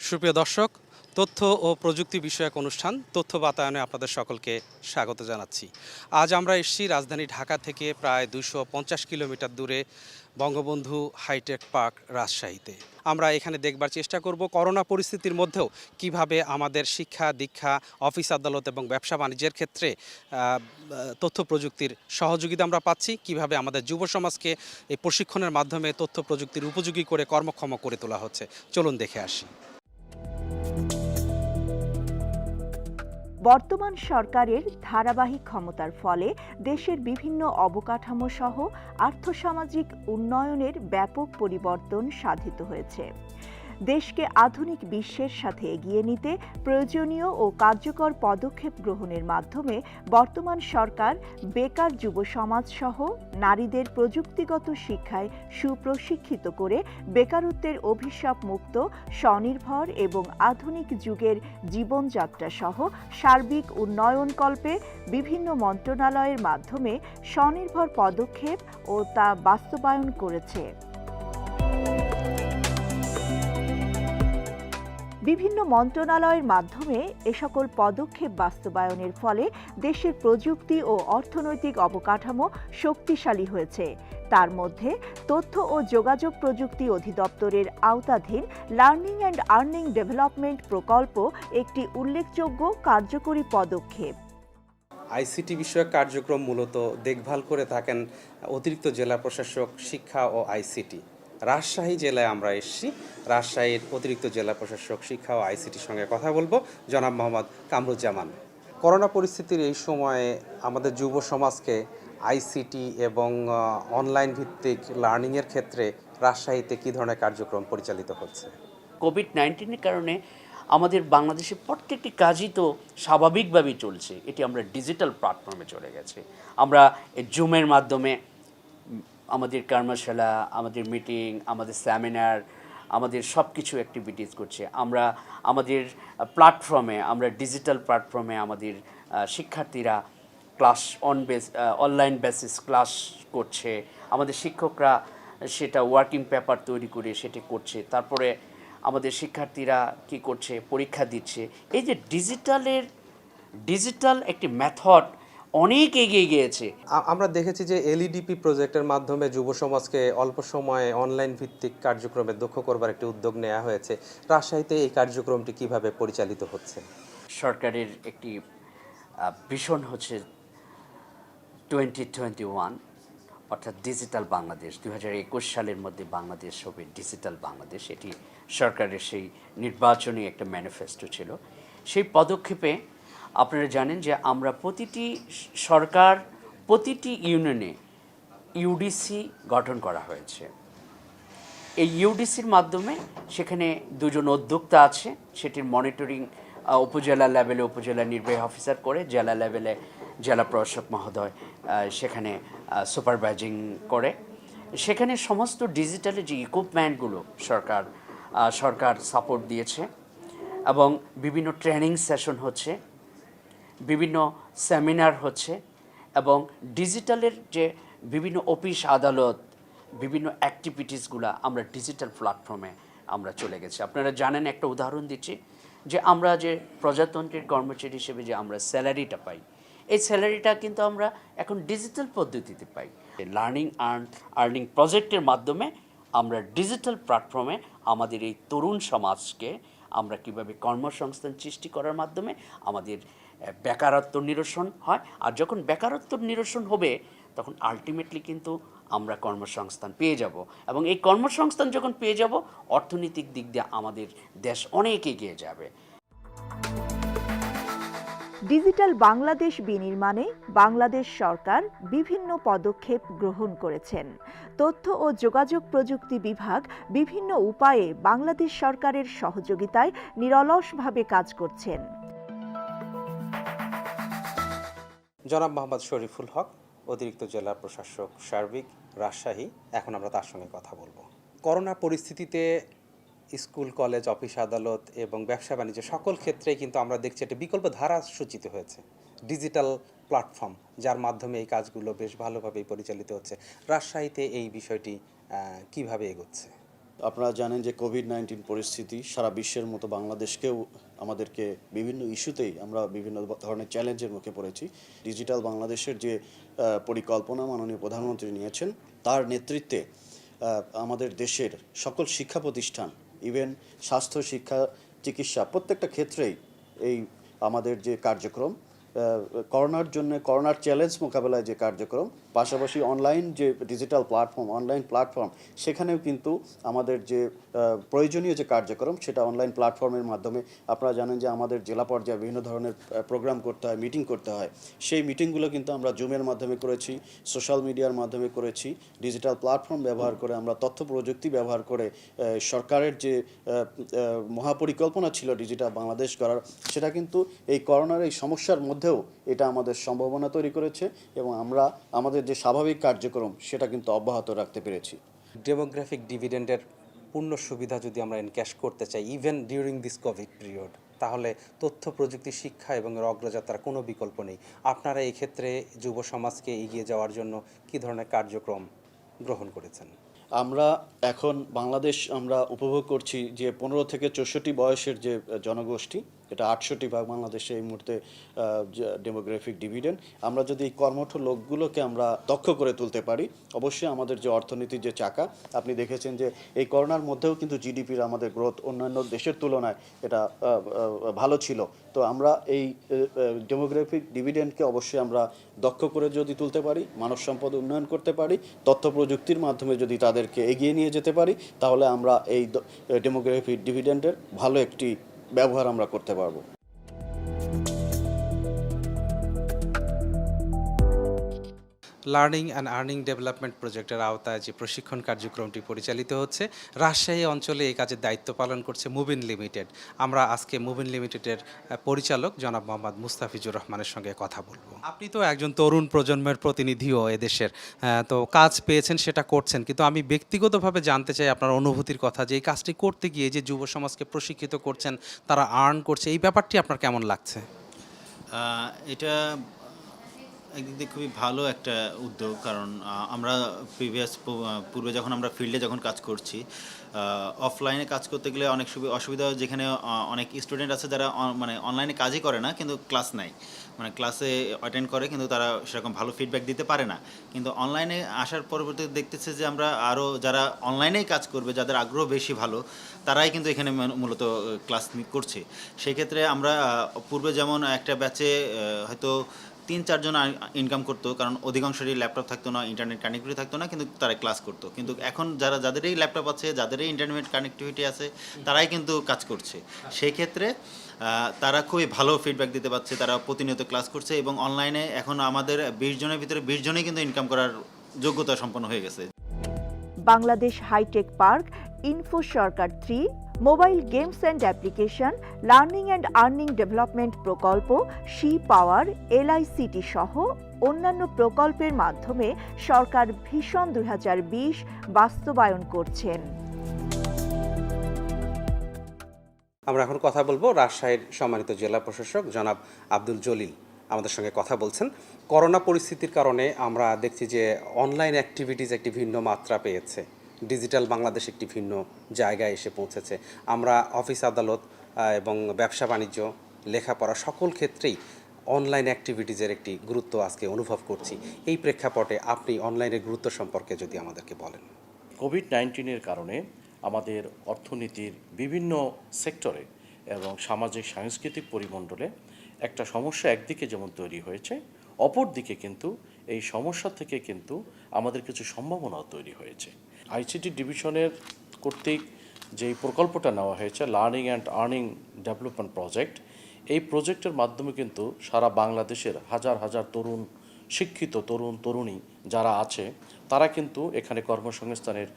সুপ্রিয় দর্শক, তথ্য ও প্রযুক্তি বিষয়ক অনুষ্ঠান তথ্য বাতায়নে আপনাদের সকলকে স্বাগত জানাচ্ছি। আজ আমরা এসেছি রাজধানী ঢাকা থেকে প্রায় 250 কিলোমিটার দূরে বঙ্গবন্ধু হাইটেক পার্ক রাজশাহীতে। আমরা এখানে দেখবার চেষ্টা করব করোনা পরিস্থিতির মধ্যেও কিভাবে আমাদের শিক্ষা দীক্ষা, অফিস আদালত এবং ব্যবসা বাণিজ্যের ক্ষেত্রে তথ্য প্রযুক্তির সহযোগিতা আমরা পাচ্ছি, কিভাবে আমাদের যুব সমাজকে এই প্রশিক্ষণের মাধ্যমে তথ্য প্রযুক্তির উপযোগী করে কর্মক্ষম করে তোলা হচ্ছে। চলুন দেখে আসি। বর্তমান সরকারের ধারাবাহিক ক্ষমতার ফলে দেশের বিভিন্ন অবকাঠামো সহ আর্থসামাজিক উন্নয়নের ব্যাপক পরিবর্তন সাধিত হয়েছে। দেশকে আধুনিক বিশ্বের সাথে এগিয়ে নিতে প্রয়োজনীয় ও কার্যকর পদক্ষেপ গ্রহণের মাধ্যমে বর্তমান সরকার বেকার যুব সমাজ সহ নারীদের প্রযুক্তিগত শিক্ষায় সুপ্রশিক্ষিত করে বেকারত্বের অভিশাপ মুক্ত, স্বনির্ভর এবং আধুনিক যুগের জীবনযাত্রা সহ সার্বিক উন্নয়নকল্পে বিভিন্ন মন্ত্রণালয়ের মাধ্যমে স্বনির্ভর পদক্ষেপ ও তা বাস্তবায়ন করেছে। বিভিন্ন মন্ত্রণালয়ের মাধ্যমে এ সকল পদক্ষেপ বাস্তবায়নের ফলে দেশের প্রযুক্তি ও অর্থনৈতিক অবকাঠামো শক্তিশালী হয়েছে। তার মধ্যে তথ্য ও যোগাযোগ প্রযুক্তি অধিদপ্তরের আওতাধীন লার্নিং অ্যান্ড আর্নিং ডেভেলপমেন্ট প্রকল্প একটি উল্লেখযোগ্য কার্যকরী পদক্ষেপ। আইসিটি বিষয়ক কার্যক্রম মূলত দেখভাল করে থাকেন অতিরিক্ত জেলা প্রশাসক শিক্ষা ও আইসিটি। রাজশাহী জেলায় আমরা এসেছি। রাজশাহীর অতিরিক্ত জেলা প্রশাসক শিক্ষা ও আইসিটির সঙ্গে কথা বলবো, জনাব মোহাম্মদ কামরুজ্জামান। করোনা পরিস্থিতির এই সময়ে আমাদের যুব সমাজকে আইসিটি এবং অনলাইন ভিত্তিক লার্নিংয়ের ক্ষেত্রে রাজশাহীতে কী ধরনের কার্যক্রম পরিচালিত হচ্ছে? কোভিড-19-এর কারণে আমাদের বাংলাদেশের প্রত্যেকটি কাজই তো স্বাভাবিকভাবেই চলছে। এটি আমরা ডিজিটাল প্ল্যাটফর্মে চলে গেছে। আমরা জুমের মাধ্যমে আমাদের কর্মশালা, আমাদের মিটিং, আমাদের সেমিনার, আমাদের সব কিছু অ্যাক্টিভিটিস করছে। আমরা আমাদের প্ল্যাটফর্মে, আমরা ডিজিটাল প্ল্যাটফর্মে আমাদের শিক্ষার্থীরা ক্লাস অনলাইন বেসিস ক্লাস করছে। আমাদের শিক্ষকরা সেটা ওয়ার্কিং পেপার তৈরি করে সেটা করছে। তারপরে আমাদের শিক্ষার্থীরা কি করছে, পরীক্ষা দিচ্ছে। এই যে ডিজিটাল একটি মেথড অনেক এগিয়ে গিয়েছে। আমরা দেখেছি যে এলইডিপি প্রজেক্টের মাধ্যমে যুব সমাজকে অল্প সময়ে অনলাইন ভিত্তিক কার্যক্রমে দক্ষ করবার একটি উদ্যোগ নেওয়া হয়েছে। রাজশাহীতে এই কার্যক্রমটি কিভাবে পরিচালিত হচ্ছে? সরকারের একটি ভিশন হচ্ছে 2021, অর্থাৎ ডিজিটাল বাংলাদেশ। 2021 সালের মধ্যে বাংলাদেশ হবে ডিজিটাল বাংলাদেশ। এটি সরকারের সেই নির্বাচনী একটা ম্যানিফেস্টো ছিল। সেই পদক্ষেপে আপনারা জানেন যে আমরা প্রতিটি ইউনিয়নে ইউডিসি গঠন করা হয়েছে। এই ইউডিসির মাধ্যমে সেখানে দুজন উদ্যোক্তা আছে, সেটির মনিটরিং উপজেলা লেভেলে উপজেলা নির্বাহী অফিসার করে, জেলা লেভেলে জেলা প্রশাসক মহোদয় সেখানে সুপারভাইজিং করে। সেখানে সমস্ত ডিজিটালের যে ইকুইপমেন্টগুলো সরকার সাপোর্ট দিয়েছে এবং বিভিন্ন ট্রেনিং সেশন হচ্ছে, বিভিন্ন সেমিনার হচ্ছে এবং ডিজিটালের যে বিভিন্ন অফিস আদালত, বিভিন্ন অ্যাক্টিভিটিসগুলো আমরা ডিজিটাল প্ল্যাটফর্মে আমরা চলে গেছি। আপনারা জানেন, একটা উদাহরণ দিচ্ছি, যে আমরা যে প্রজাতন্ত্রের কর্মচারী হিসেবে যে আমরা স্যালারিটা পাই, এই স্যালারিটা কিন্তু আমরা এখন ডিজিটাল পদ্ধতিতে পাই। আর্নিং প্রজেক্টের মাধ্যমে আমরা ডিজিটাল প্ল্যাটফর্মে আমাদের এই তরুণ সমাজকে আমরা কীভাবে কর্মসংস্থান সৃষ্টি করার মাধ্যমে আমাদের বেকারত্ব নিরসন হয়। আর যখন বেকারত্ব নিরসন হবে তখন আলটিমেটলি কিন্তু আমরা কর্মসংস্থান পেয়ে যাব, এবং এই কর্মসংস্থান যখন পেয়ে যাব অর্থনৈতিক দিক দিয়ে আমাদের দেশ অনেক এগিয়ে যাবে। ডিজিটাল বাংলাদেশ বিনির্মাণে বাংলাদেশ সরকার বিভিন্ন পদক্ষেপ গ্রহণ করেছেন। তথ্য ও যোগাযোগ প্রযুক্তি বিভাগ বিভিন্ন উপায়ে বাংলাদেশ সরকারের সহযোগিতায় নিরলসভাবে কাজ করছেন। জনাব মোহাম্মদ শরীফুল হক, অতিরিক্ত জেলা প্রশাসক সার্বিক, রাজশাহী। এখন আমরা তার সঙ্গে কথা বলবো। করোনা পরিস্থিতিতে স্কুল, কলেজ, অফিস আদালত এবং ব্যবসা বাণিজ্য সকল ক্ষেত্রেই কিন্তু আমরা দেখছি একটা বিকল্প ধারা সূচিত হয়েছে, ডিজিটাল প্ল্যাটফর্ম, যার মাধ্যমে এই কাজগুলো বেশ ভালোভাবেই পরিচালিত হচ্ছে। রাজশাহীতে এই বিষয়টি কিভাবে এগোচ্ছে? আপনারা জানেন যে কোভিড-19 পরিস্থিতি সারা বিশ্বের মতো বাংলাদেশকেও আমাদেরকে বিভিন্ন ইস্যুতেই আমরা বিভিন্ন ধরনের চ্যালেঞ্জের মুখে পড়েছি। ডিজিটাল বাংলাদেশের যে পরিকল্পনা মাননীয় প্রধানমন্ত্রী নিয়েছেন, তার নেতৃত্বে আমাদের দেশের সকল শিক্ষা প্রতিষ্ঠান, ইভেন স্বাস্থ্য, শিক্ষা, চিকিৎসা প্রত্যেকটা ক্ষেত্রেই এই আমাদের যে কার্যক্রম, করোনার জন্য করোনার চ্যালেঞ্জ মোকাবেলায় যে কার্যক্রম, পাশাপাশি অনলাইন যে ডিজিটাল প্ল্যাটফর্ম, অনলাইন প্ল্যাটফর্ম, সেখানেও কিন্তু আমাদের যে প্রয়োজনীয় যে কার্যক্রম সেটা অনলাইন প্ল্যাটফর্মের মাধ্যমে। আপনারা জানেন যে আমাদের জেলা পর্যায়ে বিভিন্ন ধরনের প্রোগ্রাম করতে হয়, মিটিং করতে হয়। সেই মিটিংগুলো কিন্তু আমরা জুমের মাধ্যমে করেছি, সোশ্যাল মিডিয়ার মাধ্যমে করেছি, ডিজিটাল প্ল্যাটফর্ম ব্যবহার করে, আমরা তথ্য প্রযুক্তি ব্যবহার করে সরকারের যে মহাপরিকল্পনা ছিল ডিজিটাল বাংলাদেশ করার, সেটা কিন্তু এই করোনার এই সমস্যার মধ্যেও এটা আমাদের সম্ভাবনা তৈরি করেছে এবং আমরা আমাদের যে স্বাভাবিক কার্যক্রম সেটা কিন্তু অব্যাহত রাখতে পেরেছি। ডেমোগ্রাফিক ডিভিডেন্ডের পূর্ণ সুবিধা যদি আমরা এনক্যাশ করতে চাই even during this Covid period, তাহলে তথ্য প্রযুক্তি, শিক্ষা এবং অগ্রযাত্রার কোনো বিকল্প নেই। আপনারা এই ক্ষেত্রে যুব সমাজকে এগিয়ে যাওয়ার জন্য কী ধরনের কার্যক্রম গ্রহণ করেছেন? আমরা এখন বাংলাদেশ আমরা উপভোগ করছি যে 15 থেকে 64 বয়সের যে জনগোষ্ঠী, এটা 68 ভাগ বাংলাদেশে এই মুহূর্তে ডেমোগ্রাফিক ডিভিডেন্ড। আমরা যদি এই কর্মঠ লোকগুলোকে আমরা দক্ষ করে তুলতে পারি, অবশ্যই আমাদের যে অর্থনীতির যে চাকা, আপনি দেখেছেন যে এই করোনার মধ্যেও কিন্তু জিডিপির আমাদের গ্রোথ অন্যান্য দেশের তুলনায় এটা ভালো ছিল। তো আমরা এই ডেমোগ্রাফিক ডিভিডেন্ডকে অবশ্যই আমরা দক্ষ করে যদি তুলতে পারি, মানব সম্পদ উন্নয়ন করতে পারি, তথ্য প্রযুক্তির মাধ্যমে যদি তাদেরকে এগিয়ে নিয়ে যেতে পারি, তাহলে আমরা এই ডেমোগ্রাফিক ডিভিডেন্ডের ভালো একটি ব্যবহার আমরা করতে পারবো। লার্নিং অ্যান্ড আর্নিং ডেভেলপমেন্ট প্রজেক্টের আওতায় যে প্রশিক্ষণ কার্যক্রমটি পরিচালিত হচ্ছে, রাজশাহী অঞ্চলে এই কাজের দায়িত্ব পালন করছে মুবিন লিমিটেড। আমরা আজকে মুবিন লিমিটেডের পরিচালক জনাব মোহাম্মদ মুস্তাফিজুর রহমানের সঙ্গে কথা বলবো। আপনি তো একজন তরুণ প্রজন্মের প্রতিনিধিও এদেশের, তো কাজ পেয়েছেন, সেটা করছেন, কিন্তু আমি ব্যক্তিগতভাবে জানতে চাই আপনার অনুভূতির কথা, যে এই কাজটি করতে গিয়ে যে যুব সমাজকে প্রশিক্ষিত করছেন, তারা আর্ন করছে, এই ব্যাপারটি আপনার কেমন লাগছে? এটা একদিক দিয়ে খুবই ভালো একটা উদ্যোগ, কারণ আমরা পূর্বে যখন আমরা ফিল্ডে যখন কাজ করছি, অফলাইনে কাজ করতে গেলে অনেক অসুবিধা হয়, যেখানে অনেক স্টুডেন্ট আছে যারা মানে অনলাইনে কাজই করে না কিন্তু ক্লাস নেয়, মানে ক্লাসে অ্যাটেন্ড করে কিন্তু তারা সেরকম ভালো ফিডব্যাক দিতে পারে না। কিন্তু অনলাইনে আসার পরবর্তীতে দেখতেছে যে আমরা আরও যারা অনলাইনেই কাজ করবে, যাদের আগ্রহ বেশি ভালো, তারাই কিন্তু এখানে মূলত ক্লাস করছে। সেক্ষেত্রে আমরা পূর্বে যেমন একটা ব্যাচে হয়তো 3-4 জন ইনকাম করতো, কারণ অধিকাংশেরই ল্যাপটপ থাকতো না, ইন্টারনেট কানেক্টিভিটি থাকতো না, কিন্তু তারা ক্লাস করতো। কিন্তু এখন যাদেরই ল্যাপটপ আছে, যাদেরই ইন্টারনেট কানেক্টিভিটি আছে, তারাই কিন্তু কাজ করছে। সেই ক্ষেত্রে তারা খুবই ভালো ফিডব্যাক দিতে পারছে, তারা প্রতিনিয়ত ক্লাস করছে এবং অনলাইনে এখন আমাদের 20 জনের ভিতরে 20 জনই কিন্তু ইনকাম করার যোগ্যতা সম্পন্ন হয়ে গেছে। Bangladesh hi tech park, info Sarkar 3, mobile games and application, learning and earning development প্রকল্প, সি পাওয়ার, এলআইসিটি সহ অন্যান্য প্রকল্পের মাধ্যমে সরকার ভিশন 2020 বাস্তবায়ন করছেন। আমরা এখন কথা বলবো রাজশাহীর সম্মানিত জেলা প্রশাসক জনাব আব্দুল জলিল আমাদের সঙ্গে কথা বলছেন। করোনা পরিস্থিতির কারণে আমরা দেখছি যে অনলাইন অ্যাক্টিভিটিস একটি ভিন্ন মাত্রা পেয়েছে, ডিজিটাল বাংলাদেশ একটি ভিন্ন জায়গায় এসে পৌঁছেছে। আমরা অফিস আদালত এবং ব্যবসা বাণিজ্য, লেখাপড়া সকল ক্ষেত্রেই অনলাইন অ্যাক্টিভিটিসের একটি গুরুত্ব আজকে অনুভব করছি। এই প্রেক্ষাপটে আপনি অনলাইনের গুরুত্ব সম্পর্কে যদি আমাদেরকে বলেন। কোভিড-19 কারণে আমাদের অর্থনীতির বিভিন্ন সেক্টরে এবং সামাজিক সাংস্কৃতিক পরিমণ্ডলে একটা সমস্যা একদিকে যেমন তৈরি হয়েছে, অপর দিকে কিন্তু এই সমস্যা থেকে কিন্তু আমাদের কিছু সম্ভাবনাও তৈরি হয়েছে। আইসিটি ডিভিশনের কর্তৃক যেই প্রকল্পটা নেওয়া হয়েছে, learning and earning development project, এই প্রজেক্টের মাধ্যমে কিন্তু সারা বাংলাদেশের হাজার হাজার তরুণ, শিক্ষিত তরুণ তরুণী যারা আছে, তারা কিন্তু এখানে কর্মসংস্থানের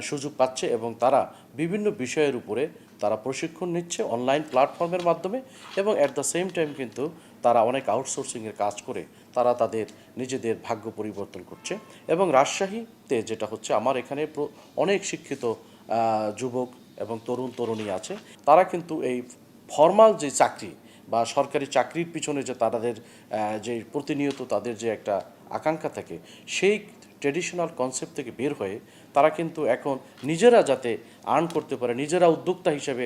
সুযোগ পাচ্ছে এবং তারা বিভিন্ন বিষয়ের উপরে তারা প্রশিক্ষণ নিচ্ছে অনলাইন প্ল্যাটফর্মের মাধ্যমে এবং অ্যাট দ্য সেম টাইম কিন্তু তারা অনেক আউটসোর্সিংয়ের কাজ করে তারা তাদের নিজেদের ভাগ্য পরিবর্তন করছে। এবং রাজশাহীতে যেটা হচ্ছে, আমার এখানে অনেক শিক্ষিত যুবক এবং তরুণ তরুণী আছে, তারা কিন্তু এই ফর্মাল যে চাকরি বা সরকারি চাকরির পিছনে যে তাদের যে প্রতিনিয়ত তাদের যে একটা আকাঙ্ক্ষা থাকে, সেই ট্রেডিশনাল কনসেপ্ট থেকে বের হয়ে তারা কিন্তু এখন নিজেরা যাতে আর্ন করতে পারে, নিজেরা উদ্যোক্তা হিসেবে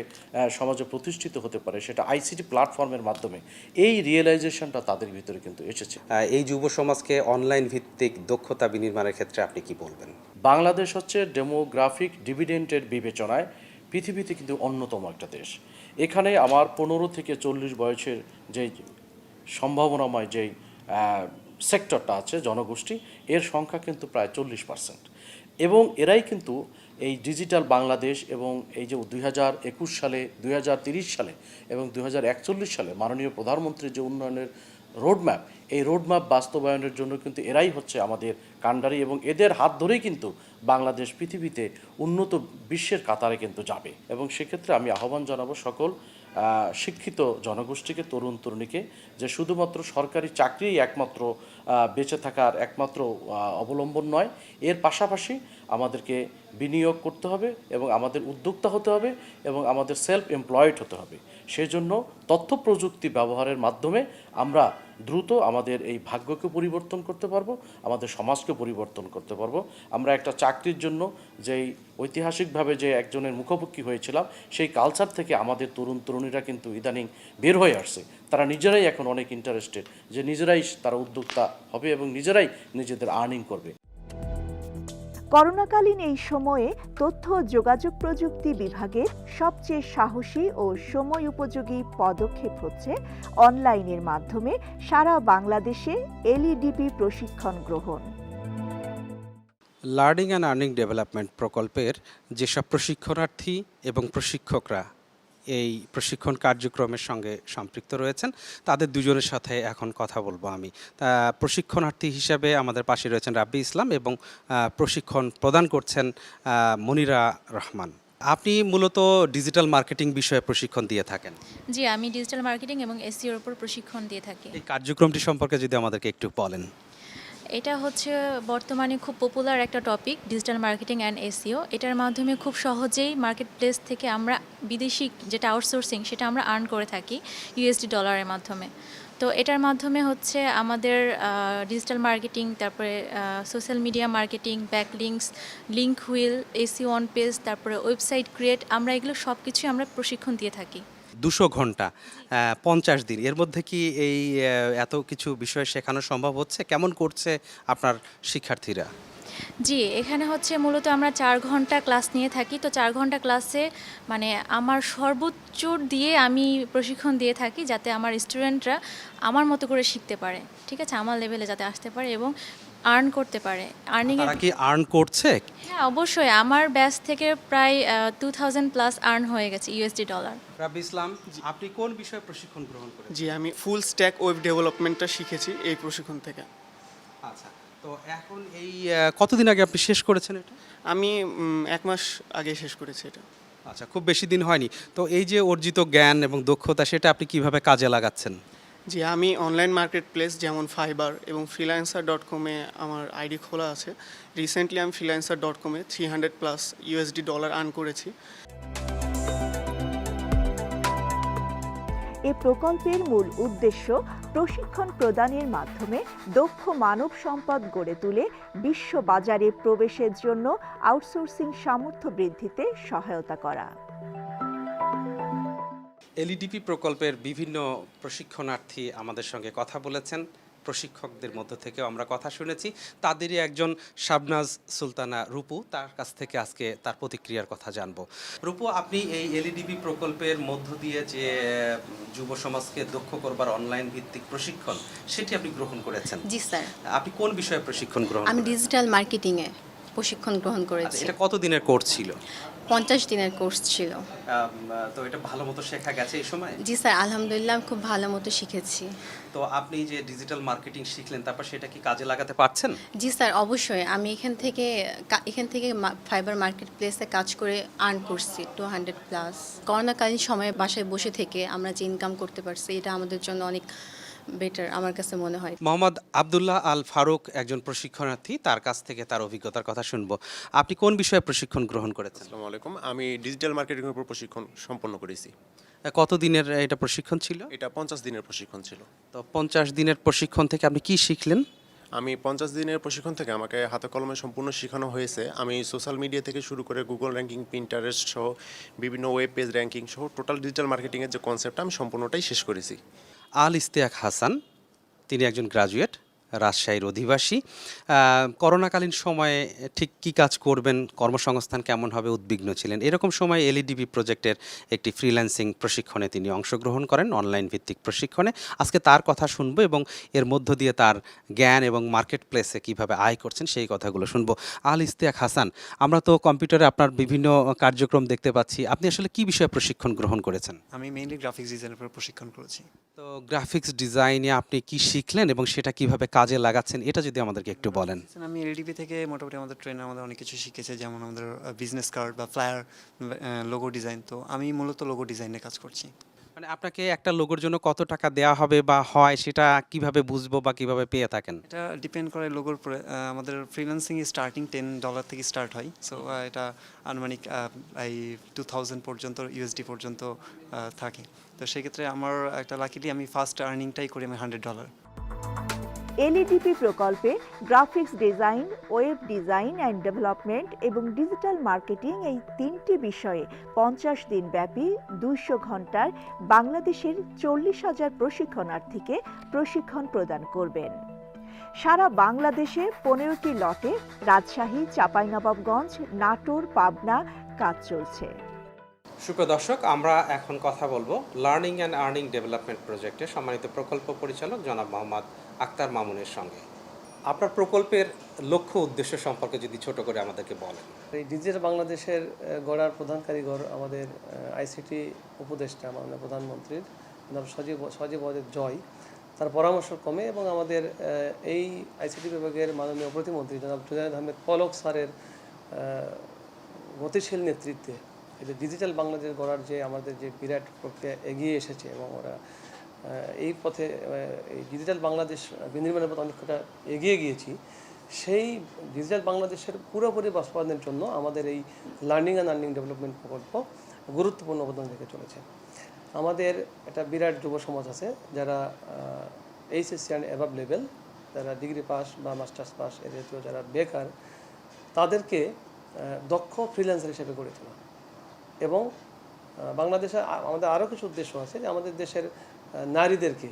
সমাজে প্রতিষ্ঠিত হতে পারে, সেটা আইসিটি প্ল্যাটফর্মের মাধ্যমে এই রিয়েলাইজেশনটা তাদের ভিতরে কিন্তু এসেছে। এই যুব সমাজকে অনলাইন ভিত্তিক দক্ষতা বিনির্মাণের ক্ষেত্রে আপনি কি বলবেন? বাংলাদেশ হচ্ছে ডেমোগ্রাফিক ডিভিডেন্টের বিবেচনায় পৃথিবীতে কিন্তু অন্যতম একটা দেশ। এখানে আমার 15 থেকে 40 বয়সের যেই সম্ভাবনাময় যেই সেক্টরটা আছে, জনগোষ্ঠী, এর সংখ্যা কিন্তু প্রায় 40%। এবং এরাই কিন্তু এই ডিজিটাল বাংলাদেশ এবং এই যে 2021 সালে, 2030 সালে এবং 2041 সালে মাননীয় প্রধানমন্ত্রীর যে উন্নয়নের রোডম্যাপ, এই রোডম্যাপ বাস্তবায়নের জন্য কিন্তু এরাই হচ্ছে আমাদের কাণ্ডারি, এবং এদের হাত ধরেই কিন্তু বাংলাদেশ পৃথিবীতে উন্নত বিশ্বের কাতারে কিন্তু যাবে। এবং সেক্ষেত্রে আমি আহ্বান জানাবো সকল শিক্ষিত জনগোষ্ঠীকে, তরুণ তরুণীকে, যে শুধুমাত্র সরকারি চাকরিই একমাত্র বেঁচে থাকার একমাত্র অবলম্বন নয়, এর পাশাপাশি আমাদেরকে বিনিয়োগ করতে হবে এবং আমাদের উদ্যোক্তা হতে হবে এবং আমাদের সেলফ এমপ্লয়েড হতে হবে। সেজন্য তথ্য প্রযুক্তি ব্যবহারের মাধ্যমে আমরা দ্রুত আমাদের এই ভাগ্যকে পরিবর্তন করতে পারবো, আমাদের সমাজকে পরিবর্তন করতে পারবো। আমরা একটা চাকরির জন্য যেই ঐতিহাসিকভাবে যে একজনের মুখোমুখি হয়েছিলাম, সেই কালচার থেকে আমাদের তরুণ তরুণীরা কিন্তু ইদানিং বের হয়ে আসছে। তারা নিজেরাই এখন অনেক ইন্টারেস্টেড যে নিজেরাই তারা উদ্যোক্তা হবে এবং নিজেরাই নিজেদের আর্নিং করবে। করোনাকালীন এই সময়ে তথ্য ও যোগাযোগ প্রযুক্তি বিভাগের সবচেয়ে সাহসী ও সময় উপযোগী পদক্ষেপ হচ্ছে অনলাইনের মাধ্যমে সারা বাংলাদেশে এলইডিপি প্রশিক্ষণ গ্রহণ। লার্নিং অ্যান্ড আর্নিং ডেভেলপমেন্ট প্রকল্পের যেসব প্রশিক্ষণার্থী এবং প্রশিক্ষকরা এই প্রশিক্ষণ কার্যক্রমের সঙ্গে সম্পৃক্ত রয়েছেন, তাদের দুজনের সাথে এখন কথা বলবো আমি। প্রশিক্ষণার্থী হিসেবে আমাদের পাশে রয়েছেন রাব্বি ইসলাম এবং প্রশিক্ষণ প্রদান করছেন মনিরা রহমান। আপনি মূলত ডিজিটাল মার্কেটিং বিষয়ে প্রশিক্ষণ দিয়ে থাকেন। জি, আমি ডিজিটাল মার্কেটিং এবং এসইওর উপর প্রশিক্ষণ দিয়ে থাকি। এই কার্যক্রমটি সম্পর্কে যদি আমাদেরকে একটু বলেন। এটা হচ্ছে বর্তমানে খুব পপুলার একটা topic, digital marketing and SEO. এটার মাধ্যমে খুব সহজেই মার্কেট প্লেস থেকে আমরা বিদেশি যেটা আউটসোর্সিং, সেটা আমরা আর্ন করে থাকি ইউএসডি ডলারের মাধ্যমে। তো এটার মাধ্যমে হচ্ছে আমাদের ডিজিটাল মার্কেটিং, তারপরে social media marketing, backlinks, link wheel, SEO on page, তারপরে ওয়েবসাইট ক্রিয়েট, আমরা এগুলো সব কিছুই আমরা প্রশিক্ষণ দিয়ে থাকি। 200 ঘন্টা, 50 দিন, এর মধ্যে কি এই এত কিছু বিষয় শেখানো সম্ভব হচ্ছে? কেমন করছে আপনার শিক্ষার্থীরা? জি, এখানে হচ্ছে মূলত আমরা 4 ঘন্টা ক্লাস নিয়ে থাকি। তো 4 ঘন্টা ক্লাসে মানে আমার সর্বোচ্চ দিয়ে আমি প্রশিক্ষণ দিয়ে থাকি, যাতে আমার স্টুডেন্টরা আমার মতো করে শিখতে পারে, ঠিক আছে, আমার লেভেলে যাতে আসতে পারে এবং আর্ন করতে পারে। তারা কি আর্ন করছে? হ্যাঁ, অবশ্যই। আমার ব্যাচ থেকে প্রায় 2000 প্লাস আর্ন হয়ে গেছে ইউএসডি ডলার। রাব্বি ইসলাম, আপনি কোন বিষয়ে প্রশিক্ষণ গ্রহণ করেছেন? জি, আমি ফুল স্ট্যাক ওয়েব ডেভেলপমেন্টটা শিখেছি এই প্রশিক্ষণ থেকে। আচ্ছা, তো এখন এই কতদিন আগে আপনি শেষ করেছেন এটা? আমি 1 মাস আগে শেষ করেছি এটা। আচ্ছা, খুব বেশি দিন হয়নি। তো এই যে অর্জিত জ্ঞান এবং দক্ষতা, সেটা আপনি কিভাবে কাজে লাগাচ্ছেন? জি, আমি অনলাইন মার্কেট প্লেস যেমন ফাইবার এবং ফ্রিল্যান্সার.com-এ আমার আইডি খোলা আছে। রিসেন্টলি আমি ফ্রিল্যান্সার.com-এ 300 প্লাস ইউএসডি ডলার আর্ন করেছি। এ প্রকল্পের মূল উদ্দেশ্য প্রশিক্ষণ প্রদানের মাধ্যমে দক্ষ মানব সম্পদ গড়ে তুলে বিশ্ব বাজারে প্রবেশের জন্য আউটসোর্সিং সামর্থ্য বৃদ্ধিতে সহায়তা করা। এলইডিপি প্রকল্পের বিভিন্ন প্রশিক্ষণার্থী আমাদের সঙ্গে কথা বলেছেন। প্রশিক্ষকদের মধ্য থেকেও আমরা কথা শুনেছি। তাদেরই একজন শাবনাজ সুলতানা রূপু, তার কাছ থেকে আজকে তার প্রতিক্রিয়ার কথা জানবো। রূপু, আপনি এই এলইডিপি প্রকল্পের মধ্য দিয়ে যে যুব সমাজকে দক্ষ করবার অনলাইন ভিত্তিক প্রশিক্ষণ, সেটি আপনি গ্রহণ করেছেন। জি স্যার, আপনি কোন বিষয়ে প্রশিক্ষণ গ্রহণ আমি করেছেন? ডিজিটাল মার্কেটিংয়ে প্রশিক্ষণ গ্রহণ আচ্ছা, করেছি। এটা কত দিনের কোর্স ছিল? 50 দিনের কোর্স ছিল। তো এটা ভালো মতো শেখা গেছে এই সময়? জি স্যার, আলহামদুলিল্লাহ খুব ভালো মতো শিখেছি। তো আপনি যে ডিজিটাল মার্কেটিং শিখলেন, তারপর সেটা কি কাজে লাগাতে পারছেন? জি স্যার, অবশ্যই। আমি এখান থেকে ফাইবার মার্কেট প্লেসে কাজ করে আর্ন করছি 200 প্লাস। করোনাকালীন সময়ে বাসায় বসে থেকে আমরা যে ইনকাম করতে পারছি, এটা আমাদের জন্য অনেক বেটার আমার কাছে মনে হয়। মোহাম্মদ আব্দুল্লাহ আল ফারুক একজন প্রশিক্ষণার্থী, তার কাছ থেকে তার অভিজ্ঞতার কথা শুনবো। আপনি কোন বিষয়ে প্রশিক্ষণ গ্রহণ করেছেন? আসসালামু আলাইকুম, আমি ডিজিটাল মার্কেটিংয়ের উপর প্রশিক্ষণ সম্পন্ন করেছি। কত দিনের এটা প্রশিক্ষণ ছিল? এটা 50 দিনের প্রশিক্ষণ ছিল। তো 50 দিনের প্রশিক্ষণ থেকে আপনি কি শিখলেন? আমি 50 দিনের প্রশিক্ষণ থেকে আমাকে হাতে কলমে সম্পূর্ণ শেখানো হয়েছে। আমি সোশ্যাল মিডিয়া থেকে শুরু করে গুগল র্যাঙ্কিং, পিন্টারেস্ট সহ বিভিন্ন ওয়েব পেজ র্যাঙ্কিং সহ টোটাল ডিজিটাল মার্কেটিংয়ের যে কনসেপ্টটা আমি সম্পূর্ণটাই শেষ করেছি। আল ইস্তেয়াক হাসান, তিনি একজন গ্রাজুয়েট, রাজশাহীর অধিবাসী। করোনাকালীন সময়ে ঠিক কী কাজ করবেন, কর্মসংস্থান কেমন হবে উদ্বিগ্ন ছিলেন। এরকম সময় এলইডিবি প্রজেক্টের একটি ফ্রিল্যান্সিং প্রশিক্ষণে তিনি অংশগ্রহণ করেন, অনলাইন ভিত্তিক প্রশিক্ষণে। আজকে তার কথা শুনবো এবং এর মধ্য দিয়ে তার জ্ঞান এবং মার্কেট প্লেসে কীভাবে আয় করছেন সেই কথাগুলো শুনবো। আল ইস্তেয়াক হাসান, আমরা তো কম্পিউটারে আপনার বিভিন্ন কার্যক্রম দেখতে পাচ্ছি, আপনি আসলে কী বিষয়ে প্রশিক্ষণ গ্রহণ করেছেন? আমি মেইনলি গ্রাফিক্স ডিজাইনের উপর প্রশিক্ষণ করেছি। তো গ্রাফিক্স ডিজাইনে আপনি কি শিখলেন এবং সেটা কিভাবে কাজে লাগাচ্ছেন, এটা যদি আমাদেরকে একটু বলেন। আমি এলডিপি থেকে মোটামুটি আমাদের ট্রেনার আমাদের অনেক কিছু শিখেছে, যেমন আমাদের বিজনেস কার্ড বা ফ্লায়ার, লোগো ডিজাইন। তো আমি মূলত লোগো ডিজাইনে কাজ করছি। মানে আপনাকে একটা লোগোর জন্য কত টাকা দেওয়া হবে বা হয় সেটা কিভাবে বুঝবো বা কিভাবে পেয়ে থাকেন? এটা ডিপেন্ড করে লোগোর উপরে। আমাদের ফ্রিল্যান্সিং স্টার্টিং $10 থেকে স্টার্ট হয়। সো এটা আনুমানিক এই 2000 পর্যন্ত ইউএসডি পর্যন্ত থাকে। তো সেক্ষেত্রে আমার একটা লাকিলি আমি ফার্স্ট আর্নিংটাই করি আমি $100। এলইডিপি প্রকল্পে graphics design, web design and development এবং ডিজিটাল মার্কেটিং এই 3টি বিষয়ে 50 দিন ব্যাপী 200 ঘন্টার বাংলাদেশের 40,000 প্রশিক্ষণার্থীকে প্রশিক্ষণ প্রদান করবেন। সারা বাংলাদেশে 15টি লটে রাজশাহী, চাঁপাইনবাবগঞ্জ, নাটোর, পাবনা কাজ চলছে। সুপ্রিয় দর্শক, আমরা এখন কথা বলবো লার্নিং অ্যান্ড আর্নিং ডেভেলপমেন্ট প্রজেক্টের সম্মানিত প্রকল্প পরিচালক জনাব মোহাম্মদ আক্তার মামুনের সঙ্গে। আপনার প্রকল্পের লক্ষ্য উদ্দেশ্য সম্পর্কে যদি ছোট করে আমাদেরকে বলেন। এই ডিজিটাল বাংলাদেশের গড়ার প্রধান কারিগর আমাদের আইসিটি উপদেষ্টা মাননীয় প্রধানমন্ত্রীর নাম সজীব জয়, তার পরামর্শক্রমে এবং আমাদের এই আইসিটি বিভাগের মাননীয় প্রতিমন্ত্রী জনাব জুনায়েদ আহমেদ পলক স্যারের গতিশীল নেতৃত্বে এই যে ডিজিটাল বাংলাদেশ গড়ার যে আমাদের যে বিরাট প্রক্রিয়া এগিয়ে এসেছে এবং ওরা এই পথে এই ডিজিটাল বাংলাদেশ বিনির্মাণের পথে অনেকটা এগিয়ে গিয়েছি। সেই ডিজিটাল বাংলাদেশের পুরোপুরি বাস্তবায়নের জন্য আমাদের এই লার্নিং অ্যান্ড আর্নিং ডেভেলপমেন্ট প্রকল্প গুরুত্বপূর্ণ অবদান রেখে চলেছে। আমাদের একটা বিরাট যুব সমাজ আছে যারা এইচএসসি অ্যান্ড অ্যাবাভ লেভেল, যারা ডিগ্রি পাস বা মাস্টার্স পাস এর জাতীয় যারা বেকার, তাদেরকে দক্ষ ফ্রিল্যান্সার হিসেবে গড়ে তোলা। এবং বাংলাদেশে আমাদের আরও কিছু উদ্দেশ্য আছে যে আমাদের দেশের নারীদেরকে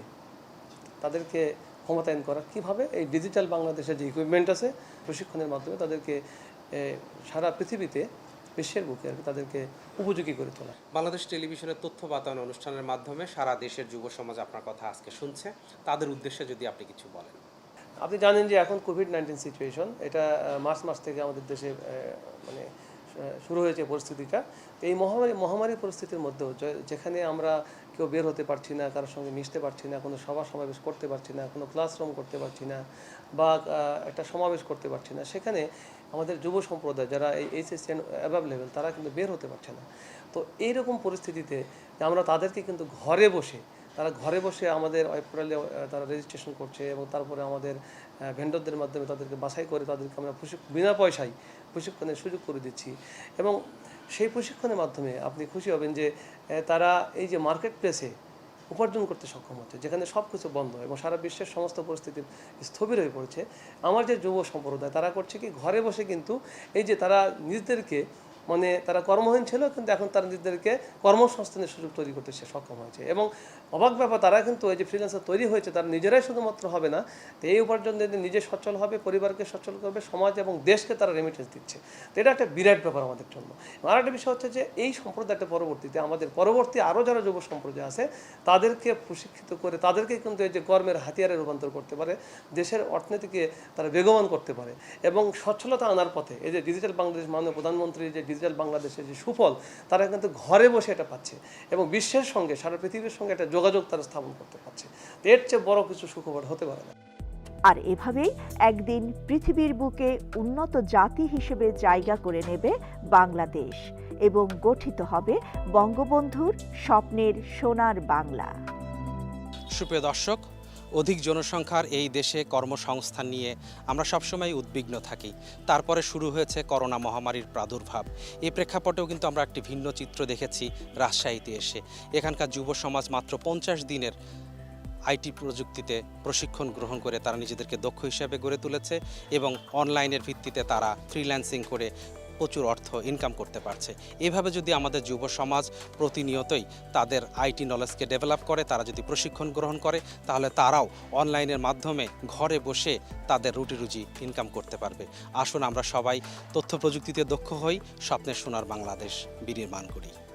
তাদেরকে ক্ষমতায়ন করা কীভাবে এই ডিজিটাল বাংলাদেশের যে ইকুইপমেন্ট আছে প্রশিক্ষণের মাধ্যমে তাদেরকে সারা পৃথিবীতে বিশ্বের বুকে আর কি তাদেরকে উপযোগী করে তোলা। বাংলাদেশ টেলিভিশনের তথ্য বাতায়ন অনুষ্ঠানের মাধ্যমে সারা দেশের যুব সমাজ আপনার কথা আজকে শুনছে, তাদের উদ্দেশ্যে যদি আপনি কিছু বলেন। আপনি জানেন যে এখন কোভিড-19 সিচুয়েশন, এটা মার্চ মাস থেকে আমাদের দেশে মানে শুরু হয়েছে পরিস্থিতিটা। তো এই মহামারী পরিস্থিতির মধ্যেও যেখানে আমরা কেউ বের হতে পারছি না, কারোর সঙ্গে মিশতে পারছি না, কোনো সভা সমাবেশ করতে পারছি না, কোনো ক্লাসরুম করতে পারছি না বা একটা সমাবেশ করতে পারছি না, সেখানে আমাদের যুব সম্প্রদায় যারা এই এইচএসসি অ্যাবাভ লেভেল তারা কিন্তু বের হতে পারছে না। তো এইরকম পরিস্থিতিতে আমরা তাদেরকে কিন্তু তারা ঘরে বসে আমাদের পোর্টালে তারা রেজিস্ট্রেশন করছে এবং তারপরে আমাদের ভেন্ডরদের মাধ্যমে তাদেরকে বাছাই করে তাদেরকে আমরা বিনা পয়সায় প্রশিক্ষণের সুযোগ করে দিচ্ছি। এবং সেই প্রশিক্ষণের মাধ্যমে আপনি খুশি হবেন যে তারা এই যে মার্কেট প্লেসে উপার্জন করতে সক্ষম হচ্ছে, যেখানে সব কিছু বন্ধ এবং সারা বিশ্বের সমস্ত পরিস্থিতি স্থবির হয়ে পড়েছে। আমার যে যুব সম্প্রদায় তারা করছে কি, ঘরে বসে কিন্তু এই যে তারা নিজেদেরকে মানে তারা কর্মহীন ছিল কিন্তু এখন তারা নিজেদেরকে কর্মসংস্থানের সুযোগ তৈরি করতে সক্ষম হয়েছে। এবং অবাক ব্যাপার, তারা কিন্তু এই যে ফ্রিল্যান্সার তৈরি হয়েছে তারা নিজেরাই শুধুমাত্র হবে না, তো এই উপার্জন যদি নিজে সচ্ছল হবে, পরিবারকে সচ্ছল করবে, সমাজ এবং দেশকে তারা রেমিটেন্স দিচ্ছে। তো এটা একটা বিরাট ব্যাপার আমাদের জন্য। আর একটা বিষয় হচ্ছে যে এই সম্প্রদায়টা পরবর্তীতে আমাদের পরবর্তী আরও যারা যুব সম্প্রদায় আছে তাদেরকে প্রশিক্ষিত করে তাদেরকে কিন্তু এই যে কর্মের হাতিয়ারে রূপান্তর করতে পারে, দেশের অর্থনীতিকে তারা বেগবান করতে পারে এবং সচ্ছলতা আনার পথে এই যে ডিজিটাল বাংলাদেশ মাননীয় প্রধানমন্ত্রীর যে ডিজিটাল বাংলাদেশের যে সুফল তারা কিন্তু ঘরে বসে এটা পাচ্ছে এবং বিশ্বের সঙ্গে সারা পৃথিবীর সঙ্গে একটা যোগাযোগ তারা স্থাপন করতে পারছে। এর চেয়ে বড় কিছু সুখবর হতে পারে না। আর এভাবেই একদিন পৃথিবীর বুকে উন্নত জাতি হিসেবে জায়গা করে নেবে বাংলাদেশ এবং গঠিত হবে বঙ্গবন্ধুর স্বপ্নের সোনার বাংলা। সুপ্রিয় দর্শক, অধিক জনসংখ্যার এই দেশে কর্মসংস্থান নিয়ে আমরা সবসময় উদ্বিগ্ন থাকি। তারপরে শুরু হয়েছে করোনা মহামারীর প্রাদুর্ভাব। এই প্রেক্ষাপটেও কিন্তু আমরা একটি ভিন্ন চিত্র দেখেছি রাজশাহীতে এসে। এখানকার যুব সমাজ মাত্র 50 দিনের আইটি প্রযুক্তিতে প্রশিক্ষণ গ্রহণ করে তারা নিজেদেরকে দক্ষ হিসেবে গড়ে তুলেছে এবং অনলাইনের ভিত্তিতে তারা ফ্রিল্যান্সিং করে প্রচুর অর্থ ইনকাম করতে পারছে। এভাবে যদি আমাদের যুব সমাজ প্রতিনিয়তই তাদের আইটি নলেজকে ডেভেলপ করে, তারা যদি প্রশিক্ষণ গ্রহণ করে, তাহলে তারাও অনলাইনের মাধ্যমে ঘরে বসে তাদের রুটি রুজি ইনকাম করতে পারবে। আসুন আমরা সবাই তথ্য প্রযুক্তিতে দক্ষ হই, স্বপ্নের সোনার বাংলাদেশ বিনির্মাণ করি।